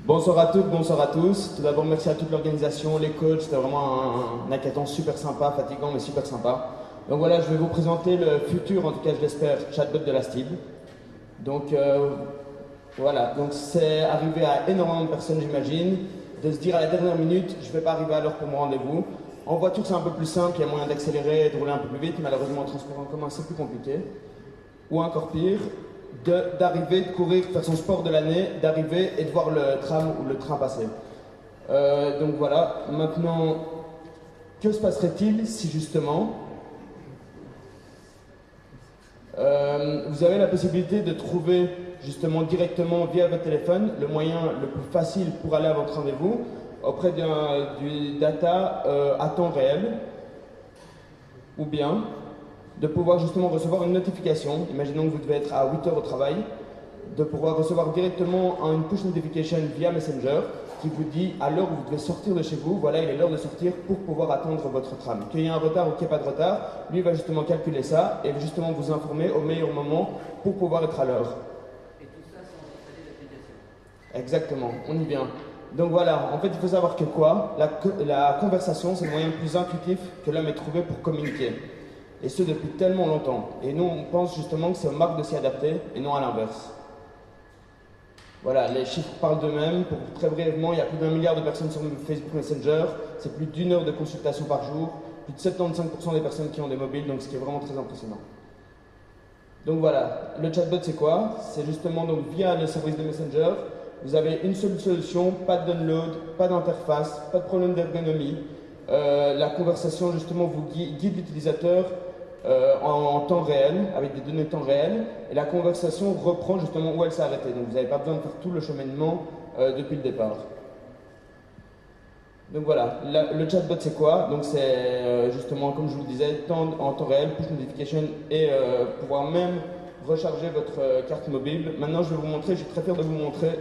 Bonsoir à toutes, bonsoir à tous. Tout d'abord, merci à toute l'organisation, les coachs. C'était vraiment un hackathon super sympa, fatigant mais super sympa. Donc voilà, je vais vous présenter le futur, en tout cas je l'espère, chatbot de la STIB. Donc voilà, donc c'est arrivé à énormément de personnes, j'imagine, de se dire à la dernière minute, je ne vais pas arriver à l'heure pour mon rendez-vous. En voiture, c'est un peu plus simple, il y a moyen d'accélérer et de rouler un peu plus vite. Malheureusement, en transport en commun, c'est plus compliqué. Ou encore pire, d'arriver, de courir, de faire son sport de l'année, d'arriver et de voir le tram ou le train passer. Donc voilà, maintenant, que se passerait-il si justement vous avez la possibilité de trouver justement directement via votre téléphone le moyen le plus facile pour aller à votre rendez-vous auprès du data à temps réel, ou bien de pouvoir justement recevoir une notification, imaginons que vous devez être à 8 heures au travail, de pouvoir recevoir directement une push notification via Messenger qui vous dit à l'heure où vous devez sortir de chez vous, voilà, il est l'heure de sortir pour pouvoir attendre votre tram. Qu'il y ait un retard ou qu'il n'y ait pas de retard, lui va justement calculer ça et justement vous informer au meilleur moment pour pouvoir être à l'heure. Et tout ça sans installer l'application. Exactement, on y vient. Donc voilà, en fait il faut savoir que quoi, la conversation c'est le moyen le plus intuitif que l'homme ait trouvé pour communiquer. Et ce depuis tellement longtemps. Et nous on pense justement que c'est aux marques de s'y adapter et non à l'inverse. Voilà, les chiffres parlent d'eux-mêmes. Pour très brièvement, il y a plus d'1 milliard de personnes sur Facebook Messenger. C'est plus d'1 heure de consultation par jour. Plus de 75% des personnes qui ont des mobiles, donc ce qui est vraiment très impressionnant. Donc voilà, le chatbot c'est quoi? C'est justement donc via le service de Messenger, vous avez une seule solution, pas de download, pas d'interface, pas de problème d'ergonomie. La conversation justement vous guide l'utilisateur en temps réel, avec des données temps réel, et la conversation reprend justement où elle s'est arrêtée. Donc vous n'avez pas besoin de faire tout le cheminement depuis le départ. Donc voilà, le chatbot c'est quoi? Donc c'est justement, comme je vous le disais, en temps réel, push notification et pouvoir même recharger votre carte mobile. Maintenant je vais vous montrer, je suis très fier de vous montrer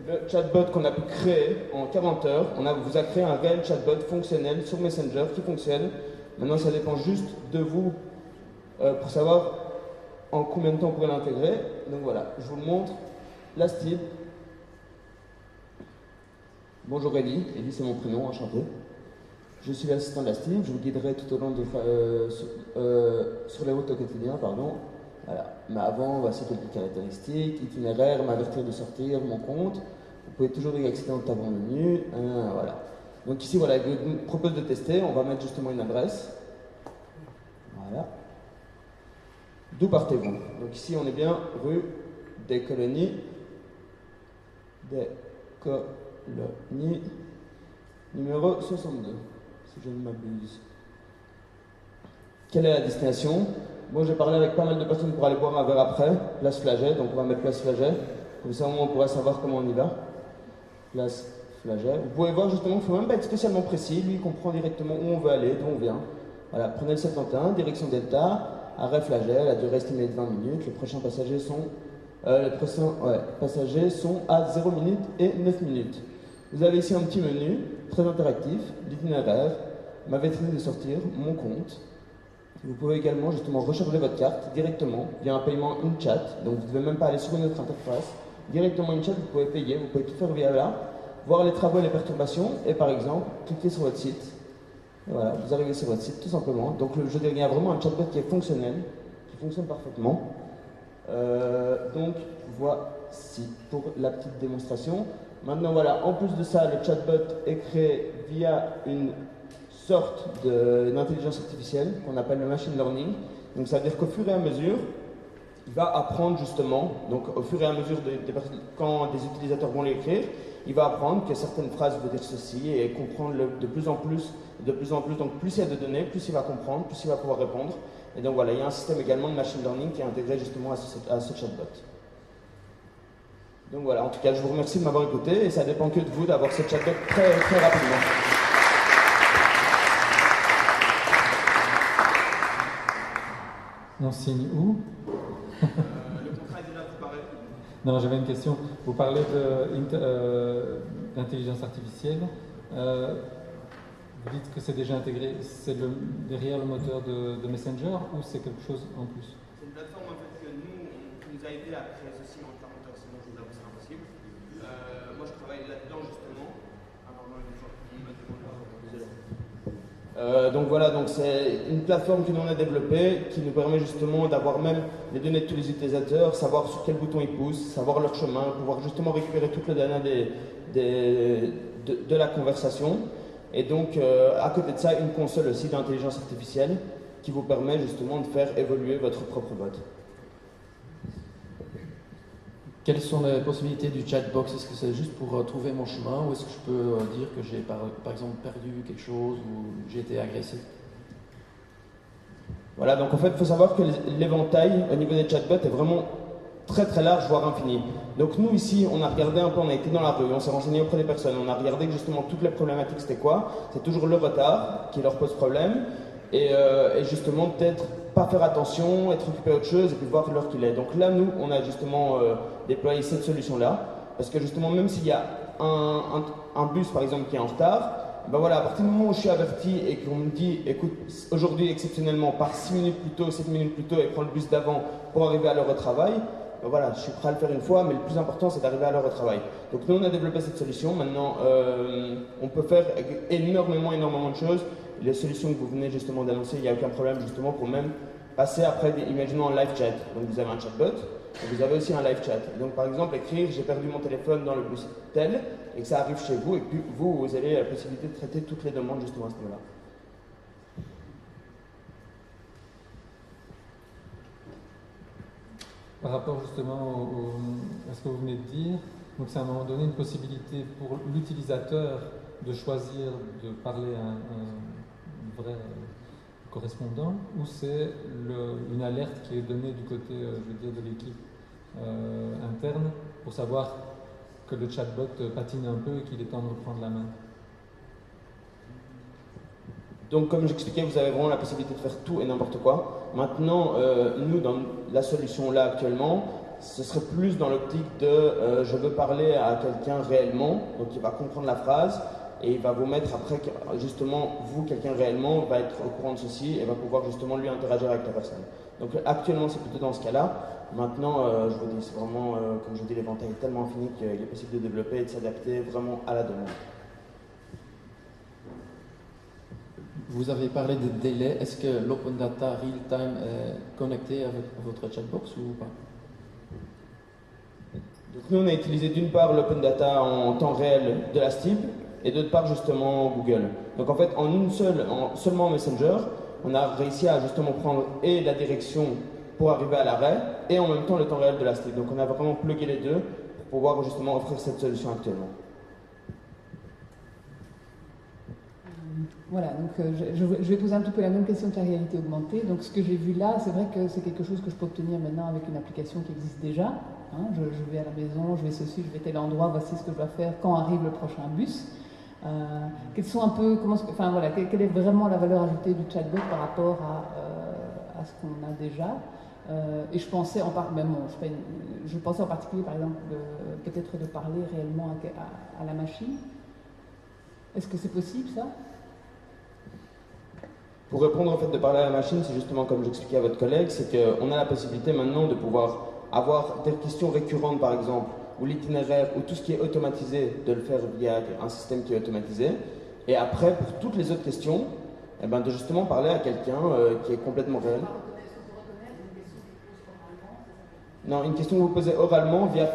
le chatbot qu'on a pu créer en 40 heures. Vous a créé un réel chatbot fonctionnel sur Messenger qui fonctionne. Maintenant ça dépend juste de vous pour savoir en combien de temps vous pourrez l'intégrer. Donc voilà, je vous le montre. La STIB. Bonjour Ellie, Ellie c'est mon prénom, enchanté. Je suis l'assistant de la STIB, je vous guiderai tout au long de sur les routes au quotidien, pardon. Voilà. Mais avant, voici quelques caractéristiques, itinéraire, m'avertir de sortir, mon compte. Vous pouvez toujours y accéder en tapant le menu. Voilà. Donc ici, voilà, je vous propose de tester. On va mettre justement une adresse. Voilà. D'où partez-vous? Donc ici, on est bien rue des Colonies. Des Colonies. Numéro 62, si je ne m'abuse. Quelle est la destination? Moi, j'ai parlé avec pas mal de personnes pour aller boire un verre après. Place Flaget, donc on va mettre Place Flaget. Comme ça, on pourra savoir comment on y va. Place Flaget. Vous pouvez voir justement qu'il ne faut même pas être spécialement précis. Lui, il comprend directement où on veut aller, d'où on vient. Voilà, prenez le 71, direction Delta, arrêt Flaget, la durée estimée est de 20 minutes. Les prochains passagers sont à 0 minutes et 9 minutes. Vous avez ici un petit menu, très interactif, l'itinéraire, ma vitrine de sortir, mon compte. Vous pouvez également justement recharger votre carte directement via un paiement in-chat. Donc vous ne devez même pas aller sur une autre interface. Directement in-chat, vous pouvez payer, vous pouvez tout faire via là, voir les travaux et les perturbations, et par exemple, cliquer sur votre site. Et voilà, vous arrivez sur votre site tout simplement. Donc je dirais qu'il y a vraiment un chatbot qui est fonctionnel, qui fonctionne parfaitement. Donc voici pour la petite démonstration. Maintenant voilà, en plus de ça, le chatbot est créé via une sorte d'intelligence artificielle qu'on appelle le machine learning. Donc ça veut dire qu'au fur et à mesure, il va apprendre justement, donc au fur et à mesure quand des utilisateurs vont l'écrire, il va apprendre que certaines phrases veulent dire ceci et comprendre de plus en plus. Donc plus il y a de données, plus il va comprendre, plus il va pouvoir répondre. Et donc voilà, il y a un système également de machine learning qui est intégré justement à ce chatbot. Donc voilà, en tout cas, je vous remercie de m'avoir écouté et ça dépend que de vous d'avoir ce chatbot très, très rapidement. On signe où? Le contrat est déjà préparé. Non, j'avais une question. Vous parlez d'intelligence artificielle. Vous dites que c'est déjà intégré. C'est derrière le moteur de Messenger ou c'est quelque chose en plus? C'est une plateforme en fait qui nous a aidé à créer ceci en 40 heures, sinon je vous avoue c'est impossible. Moi je travaille là-dedans justement. Donc voilà, donc c'est une plateforme que nous on a développée qui nous permet justement d'avoir même les données de tous les utilisateurs, savoir sur quel bouton ils poussent, savoir leur chemin, pouvoir justement récupérer toutes les données de la conversation. Et donc à côté de ça, une console aussi d'intelligence artificielle qui vous permet justement de faire évoluer votre propre bot. Quelles sont les possibilités du chatbox? Est-ce que c'est juste pour trouver mon chemin ou est-ce que je peux dire que j'ai par exemple perdu quelque chose ou j'ai été agressé? Voilà, donc en fait, il faut savoir que l'éventail au niveau des chatbots est vraiment très très large, voire infini. Donc nous ici, on a regardé un peu, on a été dans la rue, on s'est renseigné auprès des personnes, on a regardé que justement toutes les problématiques c'était quoi? C'est toujours le retard qui leur pose problème et justement peut-être pas faire attention, être occupé d'autre chose et puis voir l'heure qu'il est. Donc là, nous, on a justement déployé cette solution-là parce que justement, même s'il y a un bus par exemple qui est en retard, ben voilà, à partir du moment où je suis averti et qu'on me dit, écoute, aujourd'hui exceptionnellement, pars 6 minutes plus tôt, 7 minutes plus tôt et prends le bus d'avant pour arriver à l'heure au travail, ben voilà, je suis prêt à le faire une fois, mais le plus important c'est d'arriver à l'heure au travail. Donc nous on a développé cette solution, maintenant on peut faire énormément de choses. Les solutions que vous venez justement d'annoncer, il n'y a aucun problème justement pour même passer après, imaginons un live chat. Donc vous avez un chatbot, et vous avez aussi un live chat. Donc par exemple écrire j'ai perdu mon téléphone dans le bus tel, et que ça arrive chez vous, et puis vous avez la possibilité de traiter toutes les demandes justement à ce niveau-là. Par rapport justement à ce que vous venez de dire, donc c'est à un moment donné une possibilité pour l'utilisateur de choisir de parler à un vrai correspondant, ou c'est une alerte qui est donnée du côté, je veux dire, de l'équipe interne pour savoir que le chatbot patine un peu et qu'il est temps de reprendre la main? Donc comme j'expliquais, vous avez vraiment la possibilité de faire tout et n'importe quoi. Maintenant, nous, dans la solution là actuellement, ce serait plus dans l'optique de je veux parler à quelqu'un réellement, donc il va comprendre la phrase et il va vous mettre après, justement, vous, quelqu'un réellement, va être au courant de ceci et va pouvoir justement lui interagir avec la personne. Donc actuellement, c'est plutôt dans ce cas-là. Maintenant, je vous dis, c'est vraiment, comme je dis, l'éventail est tellement infini qu'il est possible de développer et de s'adapter vraiment à la demande. Vous avez parlé de délai. Est-ce que l'Open Data Real Time est connecté avec votre chatbox ou pas? Donc nous, on a utilisé d'une part l'Open Data en temps réel de la STIB et d'autre part justement Google. Donc en fait, seulement en Messenger, on a réussi à justement prendre et la direction pour arriver à l'arrêt et en même temps le temps réel de la STIB. Donc on a vraiment plugué les deux pour pouvoir justement offrir cette solution actuellement. Voilà, donc je vais poser un petit peu la même question que la réalité augmentée. Donc ce que j'ai vu là, c'est vrai que c'est quelque chose que je peux obtenir maintenant avec une application qui existe déjà. Hein, je vais à la maison, je vais ceci, je vais tel endroit, voici ce que je dois faire quand arrive le prochain bus. Quels sont un peu, quelle est vraiment la valeur ajoutée du chatbot par rapport à ce qu'on a déjà? Et je pensais en particulier, par exemple, peut-être de parler réellement à la machine. Est-ce que c'est possible, ça? Pour répondre en fait de parler à la machine, c'est justement comme j'expliquais à votre collègue, c'est qu'on a la possibilité maintenant de pouvoir avoir des questions récurrentes par exemple, ou l'itinéraire, ou tout ce qui est automatisé, de le faire via un système qui est automatisé. Et après, pour toutes les autres questions, eh ben, de justement parler à quelqu'un qui est complètement réel. Non, une question que vous posez oralement via...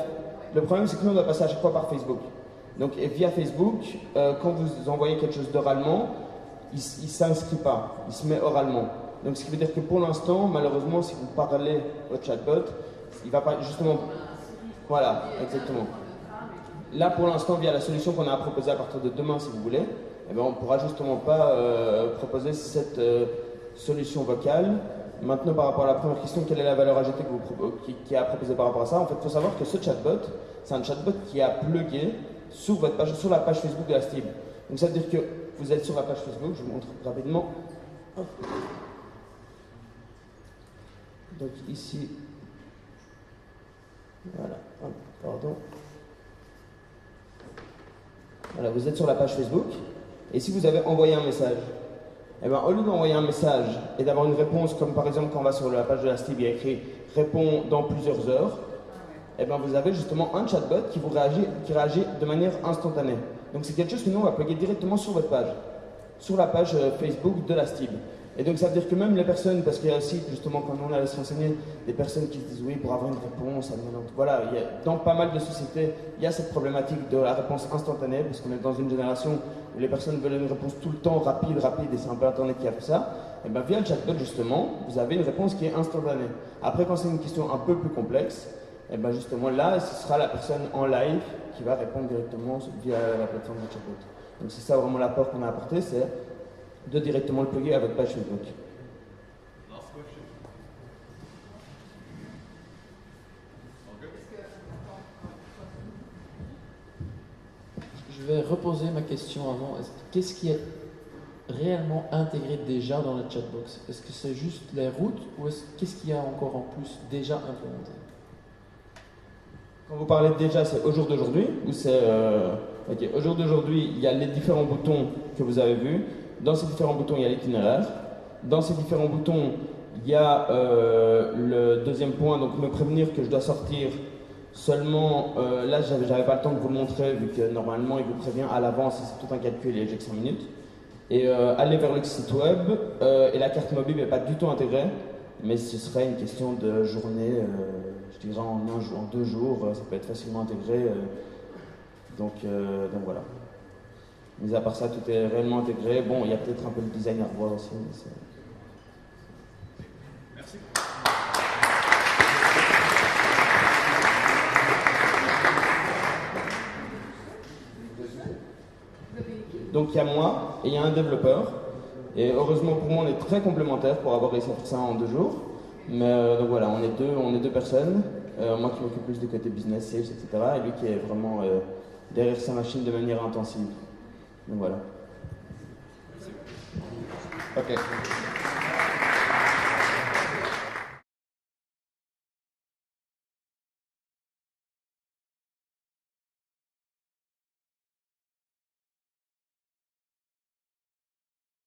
Le problème c'est que nous on doit passer à chaque fois par Facebook. Donc via Facebook, quand vous envoyez quelque chose d'oralement, il ne s'inscrit pas, il se met oralement. Donc ce qui veut dire que pour l'instant, malheureusement, si vous parlez au chatbot, il ne va pas justement... Voilà, exactement. Là pour l'instant, via la solution qu'on a proposée à partir de demain, si vous voulez, eh bien, on ne pourra justement pas proposer cette solution vocale. Maintenant, par rapport à la première question, quelle est la valeur ajoutée qui a proposée par rapport à ça? En fait, il faut savoir que ce chatbot, c'est un chatbot qui a plugué sur votre page, sur la page Facebook de la STIB. Donc ça veut dire que vous êtes sur la page Facebook, je vous montre rapidement. Hop. Donc ici, voilà, hop, pardon. Voilà, vous êtes sur la page Facebook, et si vous avez envoyé un message, eh ben, au lieu d'envoyer un message et d'avoir une réponse, comme par exemple quand on va sur la page de la STIB, il y a écrit « Réponds dans plusieurs heures », et ben vous avez justement un chatbot qui réagit de manière instantanée. Donc c'est quelque chose que nous on va plugger directement sur votre page, sur la page Facebook de la STIB. Et donc ça veut dire que même les personnes, parce qu'il y a aussi justement quand on allait se renseigner, des personnes qui se disent oui pour avoir une réponse, voilà, dans pas mal de sociétés, il y a cette problématique de la réponse instantanée, parce qu'on est dans une génération où les personnes veulent une réponse tout le temps, rapide, et c'est un peu Internet qui a fait ça. Et bien via le chatbot justement, vous avez une réponse qui est instantanée. Après quand c'est une question un peu plus complexe, et bien justement là, ce sera la personne en live qui va répondre directement via la plateforme de chatbot. Donc c'est ça vraiment l'apport qu'on a apporté, c'est de directement le plugger à votre page Facebook. Je vais reposer ma question avant. Qu'est-ce qui est réellement intégré déjà dans la chatbox? Est-ce que c'est juste les routes ou qu'est-ce qu'il y a encore en plus déjà implémenté? Quand vous parlez de déjà, c'est au jour d'aujourd'hui ou c'est ok, au jour d'aujourd'hui, il y a les différents boutons que vous avez vus. Dans ces différents boutons, il y a l'itinéraire. Dans ces différents boutons, il y a le deuxième point, donc me prévenir que je dois sortir seulement. Là, j'avais pas le temps de vous le montrer, vu que normalement, il vous prévient à l'avance, c'est tout un calcul, il y a que 5 minutes. Et aller vers le site web, et la carte mobile n'est pas du tout intégrée, mais ce serait une question de journée, je dirais en 2 jours, ça peut être facilement intégré. Donc voilà. Mais à part ça, tout est réellement intégré. Bon, il y a peut-être un peu le design à revoir aussi. Mais merci. donc il y a moi et il y a un développeur. Et heureusement pour moi, on est très complémentaires pour avoir réussi à faire ça en 2 jours. Mais donc voilà, on est deux personnes. Moi qui m'occupe plus du côté business, sales, etc. Et lui qui est vraiment derrière sa machine de manière intensive. Donc voilà. Ok.